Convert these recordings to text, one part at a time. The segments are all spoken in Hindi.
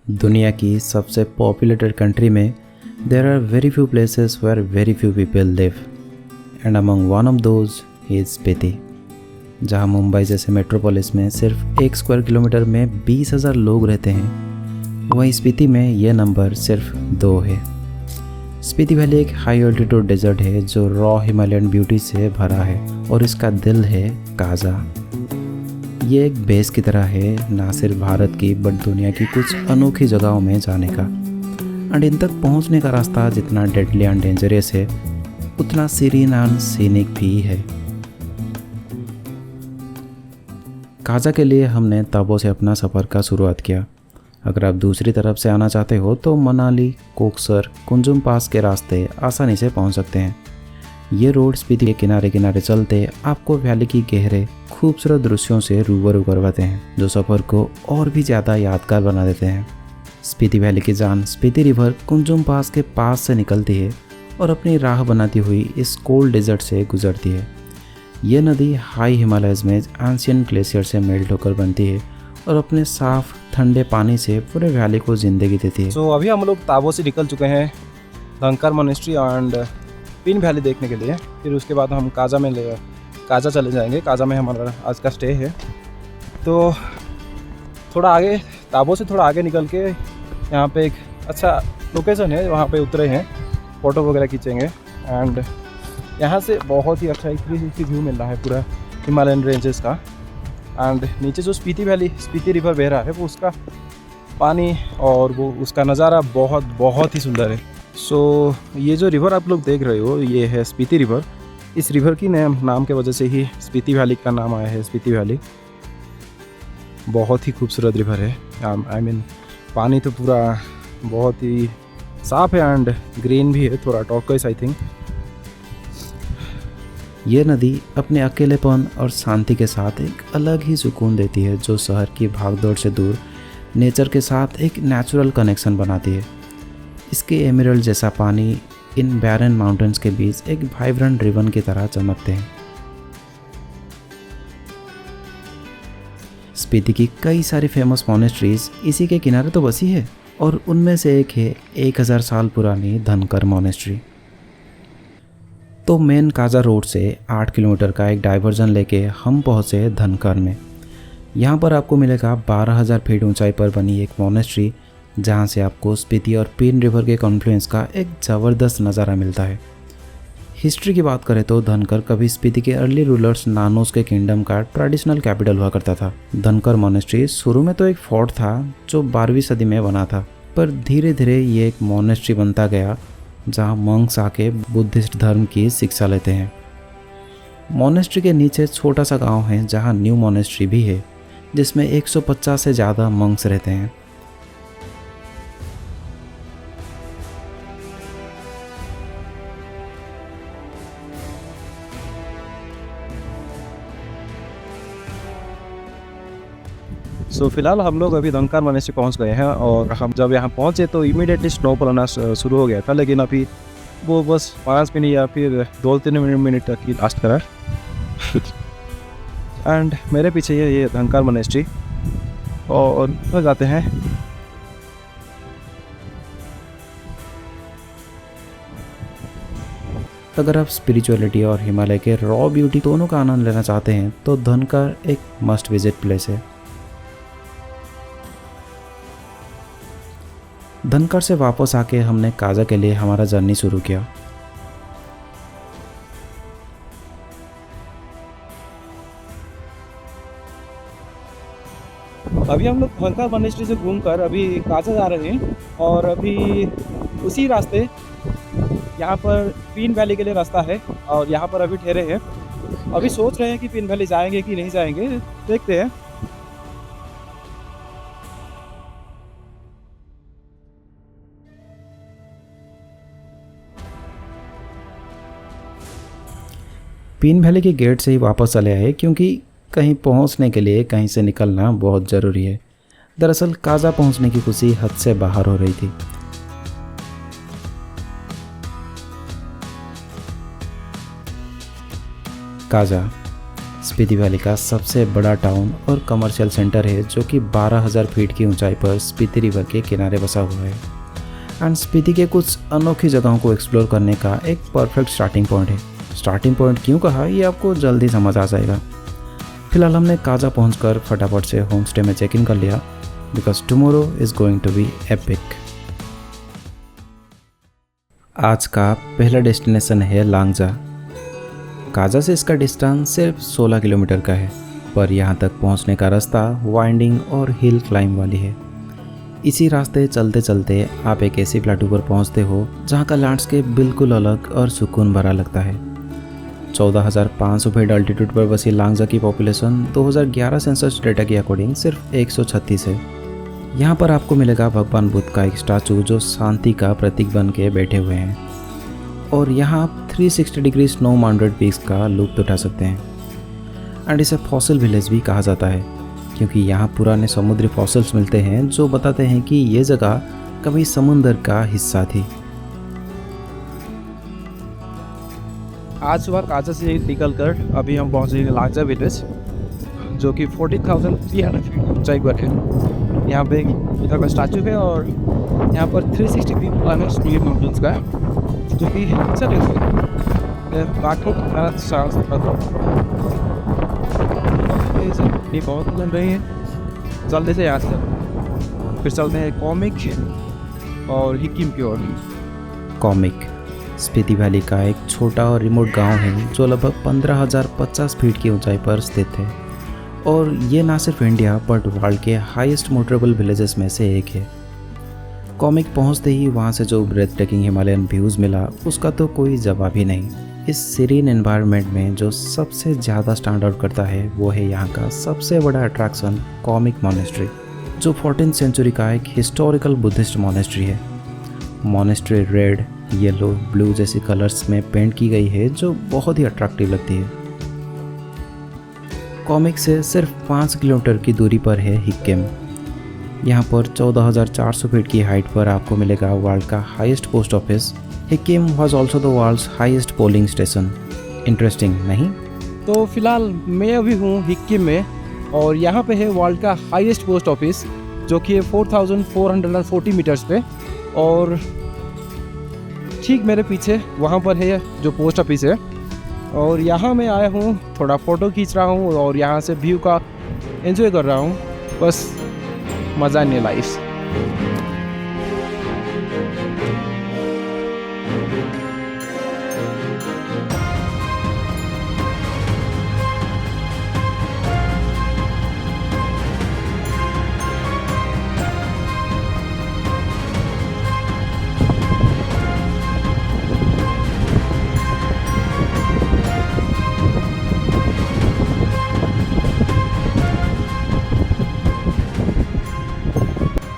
दुनिया की सबसे पॉपुलेटेड कंट्री में there are very few places where very few people live and among one of those is Spiti, जहां मुंबई जैसे मेट्रोपोलिस में सिर्फ 1 स्क्वायर किलोमीटर में 20,000 लोग रहते हैं, वहीं स्पीति में यह नंबर सिर्फ 2 है। स्पीति वैली एक हाई ऑल्टीट्यूड डेजर्ट है जो रॉ हिमालयन ब्यूटी से भरा है और इसका दिल है काजा। ये एक बेस की तरह है ना सिर्फ भारत की बट दुनिया की कुछ अनोखी जगहों में जाने का। एंड इन तक पहुंचने का रास्ता जितना डेडली एंड डेंजरस है उतना सीरीन एंड सीनिक भी है। काजा के लिए हमने तबो से अपना सफ़र का शुरुआत किया। अगर आप दूसरी तरफ से आना चाहते हो तो मनाली, कोकसर, कुंजुम पास के रास्ते आसानी से पहुंच सकते हैं। ये रोड स्पीति के किनारे किनारे चलते आपको वैली की गहरे खूबसूरत दृश्यों से रूबरू करवाते हैं जो सफ़र को और भी ज़्यादा यादगार बना देते हैं। स्पीति वैली की जान स्पीति रिवर कुंजुम पास के पास से निकलती है और अपनी राह बनाती हुई इस कोल्ड डेजर्ट से गुजरती है। ये नदी हाई हिमालयज़ में एंशियंट ग्लेशियर से मेल्ट होकर बनती है और अपने साफ ठंडे पानी से पूरे वैली को ज़िंदगी देती है। तो अभी हम लोग ताबो से निकल चुके हैं धनकर मोनेस्ट्री एंड पिन वैली देखने के लिए। फिर उसके बाद हम काजा चले जाएंगे। काजा में हमारा आज का स्टे है। तो थोड़ा आगे ताबो से थोड़ा आगे निकल के यहाँ पे एक अच्छा लोकेशन है, वहाँ पे उतरे हैं, फ़ोटो वगैरह खींचेंगे। एंड यहाँ से बहुत ही अच्छा एक 360 व्यू मिल रहा है पूरा हिमालयन रेंजेस का। एंड नीचे जो स्पीति वैली, स्पीति रिवर बह रहा है, वो उसका पानी और वो उसका नज़ारा बहुत ही सुंदर है। सो ये जो रिवर आप लोग देख रहे हो ये है स्पीति रिवर। इस रिवर की नाम के वजह से ही स्पीति वैली का नाम आया है स्पीति वैली। बहुत ही खूबसूरत रिवर है। आई मीन पानी तो पूरा बहुत ही साफ़ है एंड ग्रीन भी है, थोड़ा टर्कोइस आई थिंक। ये नदी अपने अकेलेपन और शांति के साथ एक अलग ही सुकून देती है जो शहर की भागदौड़ से दूर नेचर के साथ एक नेचुरल कनेक्शन बनाती है। इसके एमरल्ड जैसा पानी इन बैरन माउंटेन्स के बीच एक वाइब्रेंट रिबन की तरह चमकते हैं। स्पीति की कई सारी फेमस मोनेस्ट्रीज इसी के किनारे तो बसी है और उनमें से एक है 1000 साल पुरानी धनकर मोनेस्ट्री। तो मेन काजा रोड से 8 किलोमीटर का एक डाइवर्जन लेके हम पहुँचे धनकर में। यहाँ पर आपको मिलेगा 12,000 फीट ऊंचाई पर बनी एक मोनेस्ट्री जहाँ से आपको स्पीति और पिन रिवर के कॉन्फ्लुएंस का एक ज़बरदस्त नज़ारा मिलता है। हिस्ट्री की बात करें तो धनकर कभी स्पीति के अर्ली रूलर्स नानोस के किंगडम का ट्रेडिशनल कैपिटल हुआ करता था। धनकर मोनेस्ट्री शुरू में तो एक फोर्ट था जो 12वीं सदी में बना था, पर धीरे धीरे ये एक मोनेस्ट्री बनता गया जहाँ मंक्स आके बुद्धिस्ट धर्म की शिक्षा लेते हैं। मोनेस्ट्री के नीचे छोटा सा गांव है जहाँ न्यू मोनेस्ट्री भी है जिसमें 150 से ज़्यादा मंक्स रहते हैं। सो फिलहाल हम लोग अभी धनकर मोनेस्ट्री पहुंच गए हैं और हम जब यहाँ पहुंचे तो इमीडिएटली स्नो पड़ना शुरू हो गया था, लेकिन अभी वो बस 5 मिनट या फिर 2-3 मिनट तक ही लास्ट करा। एंड मेरे पीछे ये धनकर मोनेस्ट्री और हो जाते हैं। अगर आप स्पिरिचुअलिटी और हिमालय के रॉ ब्यूटी दोनों का आनंद लेना चाहते हैं तो धनकर एक मस्ट विजिट प्लेस है। धनकर से वापस आके हमने काजा के लिए हमारा जर्नी शुरू किया। अभी हम लोग धनकर मोनेस्ट्री से घूमकर अभी काजा जा रहे हैं और अभी उसी रास्ते यहाँ पर पिन वैली के लिए रास्ता है और यहाँ पर अभी ठहरे हैं। अभी सोच रहे हैं कि पिन वैली जाएंगे कि नहीं जाएंगे, देखते हैं। पिन वैली के गेट से ही वापस चले आए क्योंकि कहीं पहुंचने के लिए कहीं से निकलना बहुत ज़रूरी है। दरअसल काजा पहुंचने की खुशी हद से बाहर हो रही थी। काजा स्पीति वैली का सबसे बड़ा टाउन और कमर्शियल सेंटर है जो कि 12,000 फीट की ऊंचाई पर स्पीति रिवर के किनारे बसा हुआ है। एंड स्पीति के कुछ अनोखी जगहों को एक्सप्लोर करने का एक परफेक्ट स्टार्टिंग पॉइंट है। स्टार्टिंग पॉइंट क्यों कहा ये आपको जल्दी समझ आ जाएगा। फिलहाल हमने काजा पहुंचकर फटाफट से होम स्टे में चेक इन कर लिया because tomorrow is going to be epic. आज का पहला डेस्टिनेशन है लांगजा। काजा से इसका डिस्टेंस सिर्फ 16 किलोमीटर का है, पर यहाँ तक पहुँचने का रास्ता वाइंडिंग और हिल क्लाइंब वाली है। इसी रास्ते चलते चलते आप एक ऐसी प्लेटू पर पहुँचते हो जहाँ का लैंडस्केप बिल्कुल अलग और सुकून भरा लगता है। 14,500 फीट अल्टीट्यूड पर बसी लांगजा की पॉपुलेशन 2011 सेंसस डेटा के अकॉर्डिंग सिर्फ 136 है। यहाँ पर आपको मिलेगा भगवान बुद्ध का एक स्टैचू जो शांति का प्रतीक बन के बैठे हुए हैं, और यहाँ आप 360 डिग्री स्नो माउंटेड पीक्स का लुत्फ उठा सकते हैं। एंड इसे फॉसिल विलेज भी कहा जाता है क्योंकि यहाँ पुराने समुद्री फॉसिल्स मिलते हैं जो बताते हैं कि ये जगह कभी समुंदर का हिस्सा थी। आज सुबह काजा से निकलकर अभी हम पहुँचे लांगजा विलेज जो कि 40,300 फीट ऊंचाई पर है। यहाँ पे इधर का स्टैचू है और यहाँ पर 360 डिग्री प्लान है स्पीड माउंटेन्स का, जो कि अच्छा है। आँखों की सांस ये बहुत लग रही है। जल्दी से यहाँ से फिर चलते हैं कॉमिक और हिक्किम की ओर। कॉमिक स्पीति वैली का एक छोटा और रिमोट गांव है जो लगभग 15,050 फीट की ऊंचाई पर स्थित है, और ये ना सिर्फ इंडिया बट वर्ल्ड के हाईएस्ट मोटरेबल विलेजेस में से एक है। कॉमिक पहुंचते ही वहाँ से जो ब्रेथ टेकिंग हिमालयन व्यूज़ मिला उसका तो कोई जवाब ही नहीं। इस सीरीन एनवायरनमेंट में जो सबसे ज़्यादा स्टैंड आउट करता है वो है यहाँ का सबसे बड़ा अट्रैक्शन कॉमिक मॉनेस्ट्री, जो 14th सेंचुरी का एक हिस्टोरिकल बुद्धिस्ट मॉनेस्ट्री है। मॉनेस्ट्री रेड, येलो, ब्लू जैसी कलर्स में पेंट की गई है जो बहुत ही अट्रैक्टिव लगती है। कॉमिक से सिर्फ 5 किलोमीटर की दूरी पर है हिक्किम। यहाँ पर 14,400 फीट की हाइट पर आपको मिलेगा वर्ल्ड का highest post office. Hikkim was also the world's highest polling station. Interesting नहीं? तो फिलहाल मैं अभी हूँ हिक्किम में, और यहाँ पे है वर्ल्ड का हाईएस्ट पोस्ट ऑफिस जो कि है 4,440 मीटर्स पे, और ठीक मेरे पीछे वहाँ पर है जो पोस्ट ऑफिस है। और यहाँ मैं आया हूँ, थोड़ा फ़ोटो खींच रहा हूँ और यहाँ से व्यू का एंजॉय कर रहा हूँ। बस मज़ा नहीं लाइफ।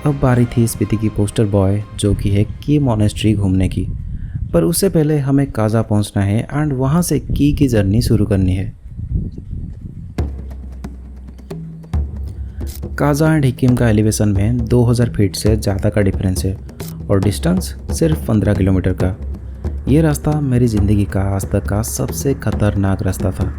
अब बारी थी स्पीति की पोस्टर बॉय जो कि है की मॉनेस्ट्री घूमने की, पर उससे पहले हमें काजा पहुंचना है एंड वहां से की जर्नी शुरू करनी है। काजा एंड हिक्किम का एलिवेशन में 2000 फीट से ज़्यादा का डिफरेंस है और डिस्टेंस सिर्फ 15 किलोमीटर का। ये रास्ता मेरी ज़िंदगी का आज तक का सबसे खतरनाक रास्ता था।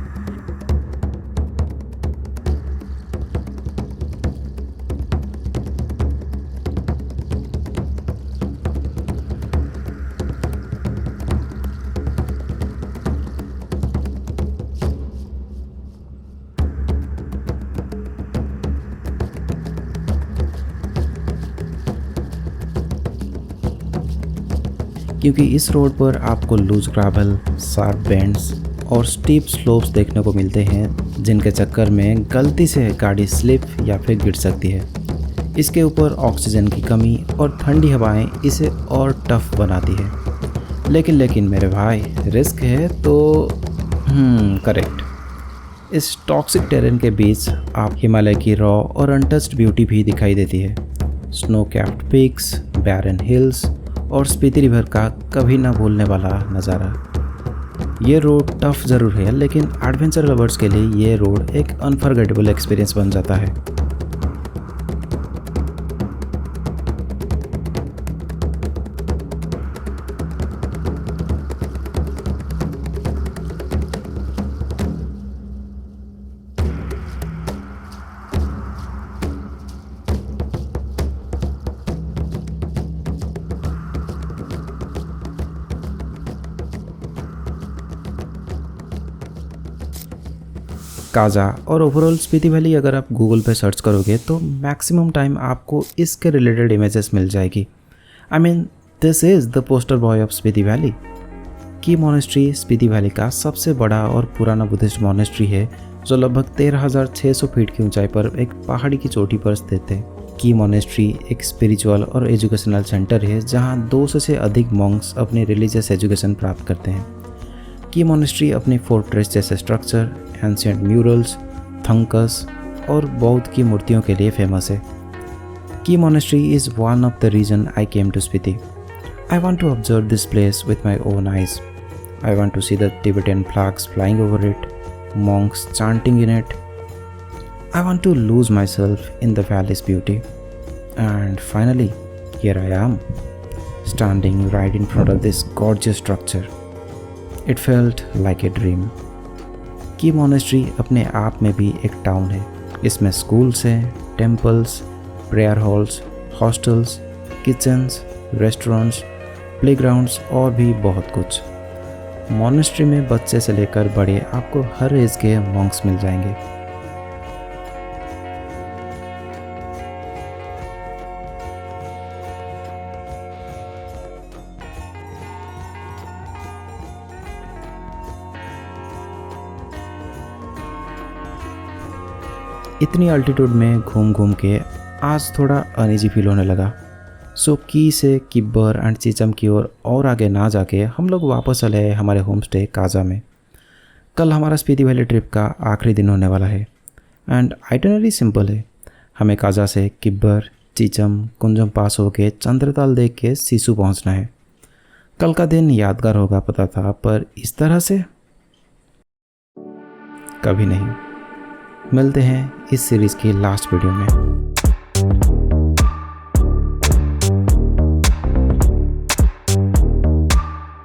क्योंकि इस रोड पर आपको लूज ग्रेवल, शार्प बेंड्स और स्टीप स्लोप्स देखने को मिलते हैं जिनके चक्कर में गलती से गाड़ी स्लिप या फिर गिर सकती है। इसके ऊपर ऑक्सीजन की कमी और ठंडी हवाएं इसे और टफ बनाती है। लेकिन मेरे भाई रिस्क है तो करेक्ट। इस टॉक्सिक टेरेन के बीच आप हिमालय की रॉ और अनटच्ड ब्यूटी भी दिखाई देती है। स्नो कैप्ड पीक्स, बैरन हिल्स और स्पीति रिवर का कभी ना भूलने वाला नज़ारा। ये रोड टफ ज़रूर है लेकिन एडवेंचर लवर्स के लिए ये रोड एक अनफॉरगेटेबल एक्सपीरियंस बन जाता है। काजा और ओवरऑल स्पीति वैली अगर आप गूगल पे सर्च करोगे तो मैक्सिमम टाइम आपको इसके रिलेटेड इमेजेस मिल जाएगी। I mean this is the poster boy of Spiti valley. की मोनेस्ट्री स्पीति वैली का सबसे बड़ा और पुराना बुद्धिस्ट मोनेस्ट्री है जो लगभग 13,600 फीट की ऊंचाई पर एक पहाड़ी की चोटी पर स्थित है। की मोनेस्ट्री एक स्पिरिचुअल और एजुकेशनल सेंटर है जहां 200 से अधिक मॉन्क्स अपनी रिलीजियस एजुकेशन प्राप्त करते हैं। की मोनेस्ट्री अपनी फोर्ट्रेस जैसे स्ट्रक्चर, एंशिएंट म्यूरल्स, थंकस और बौद्ध की मूर्तियों के लिए फेमस है। Key monastery is one of the reason I came to Spiti. I want to observe this place with my own eyes. I want to see the Tibetan flags flying over it, monks chanting in it. I want to lose myself in the valley's beauty. And finally, here I am, standing right in front of this gorgeous structure. It felt like a dream. की मोनेस्ट्री अपने आप में भी एक टाउन है। इसमें स्कूल्स हैं, temples, prayer halls, hostels, kitchens, restaurants, playgrounds और भी बहुत कुछ। मोनेस्ट्री में बच्चे से लेकर बड़े आपको हर एज के मॉन्क्स मिल जाएंगे। इतनी अल्टीट्यूड में घूम घूम के आज थोड़ा अनईजी फील होने लगा। सो की से किब्बर एंड चीचम की ओर और आगे ना जाके हम लोग वापस चले आए हमारे होम स्टे काजा में। कल हमारा स्पीति वैली ट्रिप का आखिरी दिन होने वाला है एंड आइटनरी सिंपल है। हमें काजा से किब्बर, चीचम, कुंजम पास होके चंद्रताल देख के सीसू पहुंचना है। कल का दिन यादगार होगा पता था, पर इस तरह से कभी नहीं। मिलते हैं इस सीरीज़ की लास्ट वीडियो में।